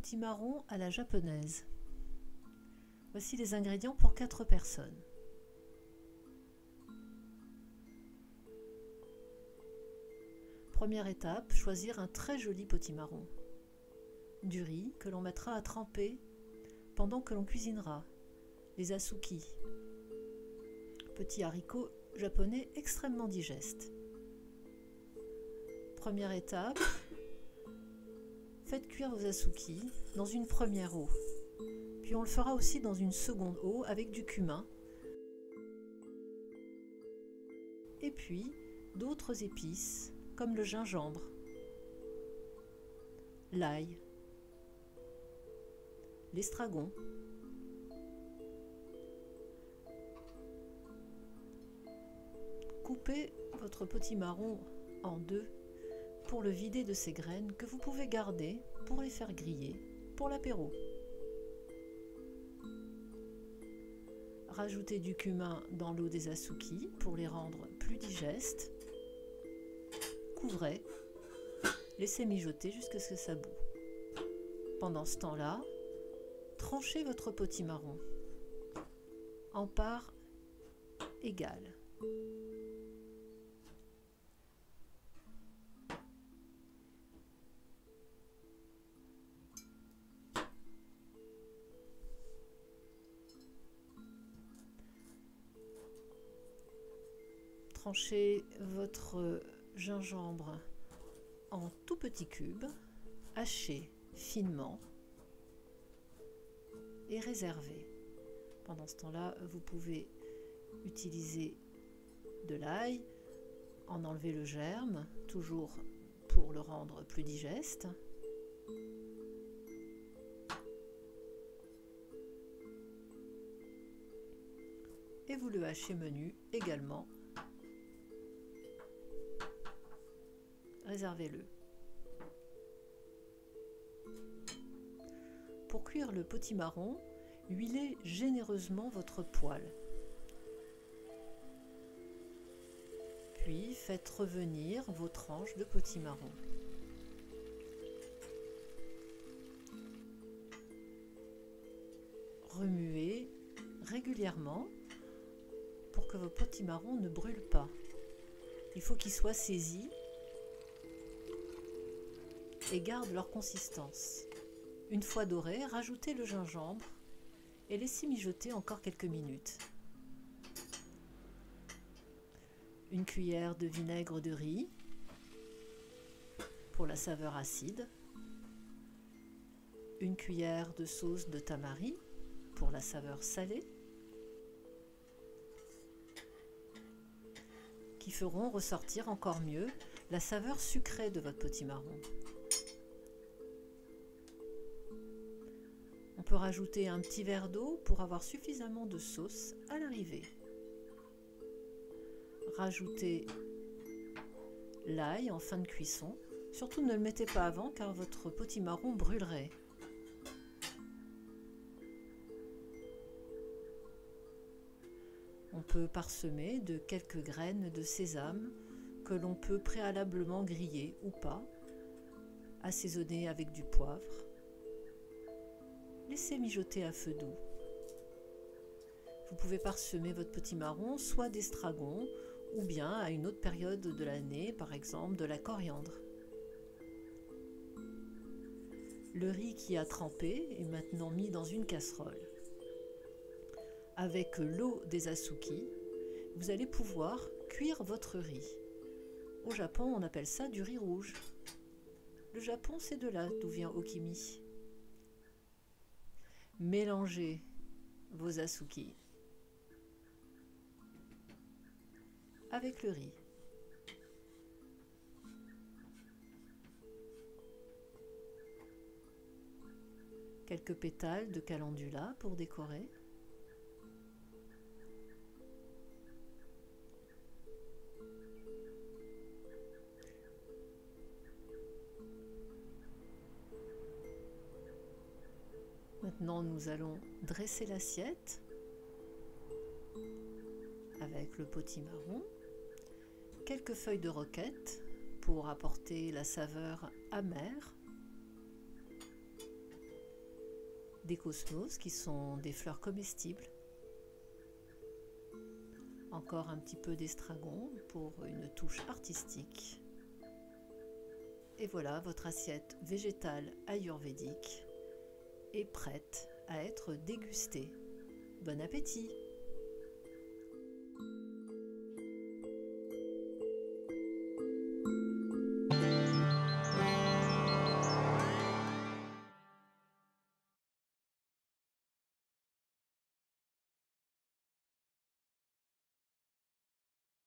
potimarron à la japonaise. Voici les ingrédients pour 4 personnes. Première étape, choisir un très joli potimarron. Du riz que l'on mettra à tremper pendant que l'on cuisinera. Les asuki, petits haricots japonais extrêmement digestes. Première étape, faites cuire vos asuki dans une première eau. Puis on le fera aussi dans une seconde eau avec du cumin. Et puis d'autres épices comme le gingembre, l'ail, l'estragon, coupez votre potimarron en deux pour le vider de ses graines que vous pouvez garder pour les faire griller pour l'apéro. Rajoutez du cumin dans l'eau des asuki pour les rendre plus digestes. Couvrez, laissez mijoter jusqu'à ce que ça bout. Pendant ce temps-là, tranchez votre potimarron en parts égales. Tranchez votre gingembre en tout petits cubes, hachés finement et réservez. Pendant ce temps-là, vous pouvez utiliser de l'ail, en enlever le germe, toujours pour le rendre plus digeste. Et vous le hachez menu également. Réservez-le. Pour cuire le potimarron, huilez généreusement votre poêle. Puis faites revenir vos tranches de potimarron. Remuez régulièrement pour que vos potimarrons ne brûlent pas. Il faut qu'ils soient saisis et gardent leur consistance. Une fois dorés, rajoutez le gingembre et laissez mijoter encore quelques minutes. Une cuillère de vinaigre de riz pour la saveur acide. Une cuillère de sauce de tamari pour la saveur salée, qui feront ressortir encore mieux la saveur sucrée de votre potimarron. On peut rajouter un petit verre d'eau pour avoir suffisamment de sauce à l'arrivée. Rajoutez l'ail en fin de cuisson. Surtout ne le mettez pas avant car votre potimarron brûlerait. On peut parsemer de quelques graines de sésame que l'on peut préalablement griller ou pas, assaisonner avec du poivre. Laissez mijoter à feu doux. Vous pouvez parsemer votre potimarron soit d'estragon ou bien à une autre période de l'année, par exemple de la coriandre. Le riz qui a trempé est maintenant mis dans une casserole. Avec l'eau des asuki, vous allez pouvoir cuire votre riz. Au Japon, on appelle ça du riz rouge. Le Japon, c'est de là d'où vient Okimi. Mélangez vos asuki avec le riz. Quelques pétales de calendula pour décorer. Maintenant, nous allons dresser l'assiette avec le potimarron, quelques feuilles de roquette pour apporter la saveur amère, des cosmos qui sont des fleurs comestibles, encore un petit peu d'estragon pour une touche artistique. Et voilà, votre assiette végétale ayurvédique est prête à être dégustée. Bon appétit!